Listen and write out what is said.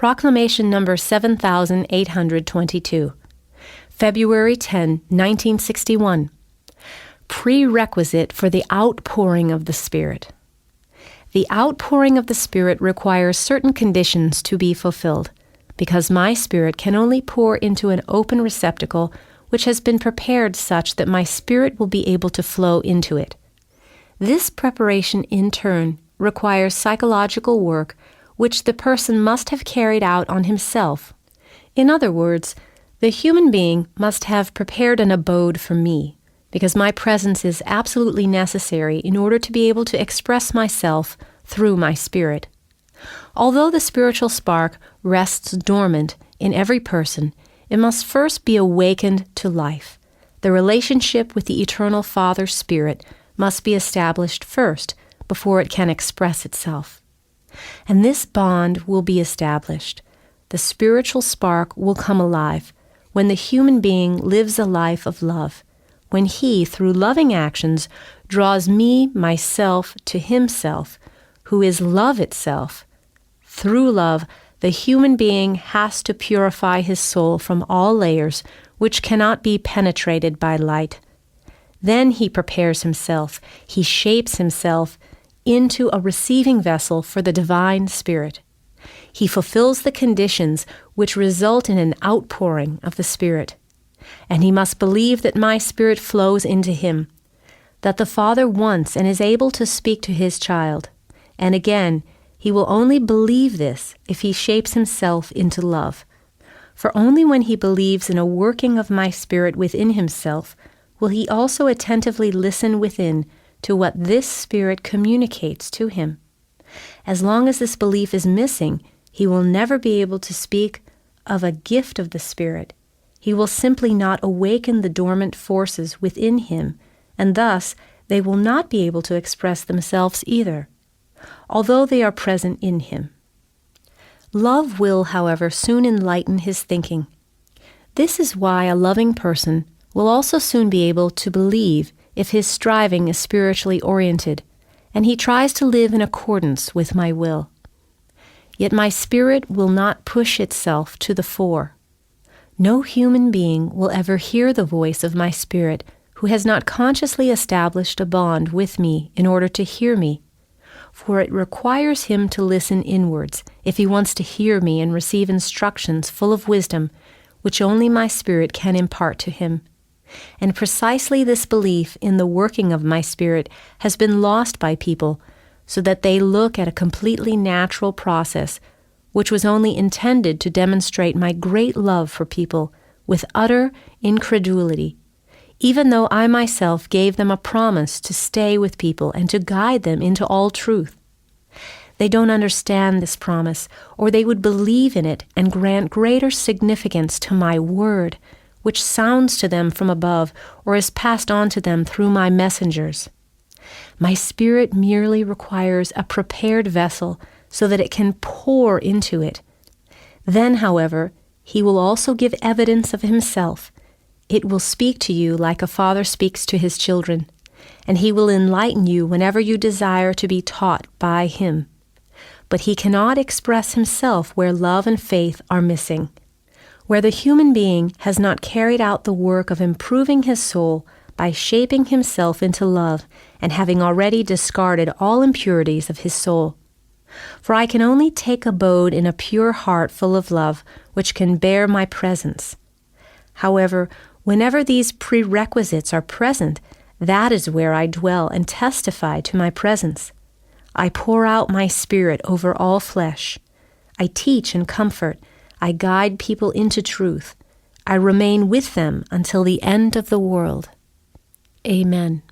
Proclamation number 7822. February 10, 1961. Prerequisite for the outpouring of the Spirit. The outpouring of the Spirit requires certain conditions to be fulfilled, because my Spirit can only pour into an open receptacle which has been prepared such that my Spirit will be able to flow into it. This preparation, in turn, requires psychological work which the person must have carried out on himself. In other words, the human being must have prepared an abode for me, because my presence is absolutely necessary in order to be able to express myself through my Spirit. Although the spiritual spark rests dormant in every person, it must first be awakened to life. The relationship with the eternal Father Spirit must be established first before it can express itself. And this bond will be established. The spiritual spark will come alive when the human being lives a life of love, when he, through loving actions, draws me, myself, to himself, who is love itself. Through love, the human being has to purify his soul from all layers which cannot be penetrated by light. Then he prepares himself, he shapes himself into a receiving vessel for the divine Spirit. He fulfills the conditions which result in an outpouring of the Spirit. And he must believe that my Spirit flows into him, that the Father wants and is able to speak to his child. And again, he will only believe this if he shapes himself into love. For only when he believes in a working of my Spirit within himself will he also attentively listen within to what this Spirit communicates to him. As long as this belief is missing, he will never be able to speak of a gift of the Spirit. He will simply not awaken the dormant forces within him, and thus they will not be able to express themselves either, although they are present in him. Love will, however, soon enlighten his thinking. This is why a loving person will also soon be able to believe if his striving is spiritually oriented, and he tries to live in accordance with my will. Yet my Spirit will not push itself to the fore. No human being will ever hear the voice of my Spirit who has not consciously established a bond with me in order to hear me, for it requires him to listen inwards if he wants to hear me and receive instructions full of wisdom, which only my Spirit can impart to him. And precisely this belief in the working of my Spirit has been lost by people, so that they look at a completely natural process, which was only intended to demonstrate my great love for people, with utter incredulity, even though I myself gave them a promise to stay with people and to guide them into all truth. They don't understand this promise, or they would believe in it and grant greater significance to my word, which sounds to them from above or is passed on to them through my messengers. My Spirit merely requires a prepared vessel so that it can pour into it. Then, however, he will also give evidence of himself. It will speak to you like a father speaks to his children, and he will enlighten you whenever you desire to be taught by him. But he cannot express himself where love and faith are missing. Where the human being has not carried out the work of improving his soul by shaping himself into love and having already discarded all impurities of his soul. For I can only take abode in a pure heart full of love, which can bear my presence. However, whenever these prerequisites are present, that is where I dwell and testify to my presence. I pour out my Spirit over all flesh. I teach and comfort. I guide people into truth. I remain with them until the end of the world. Amen.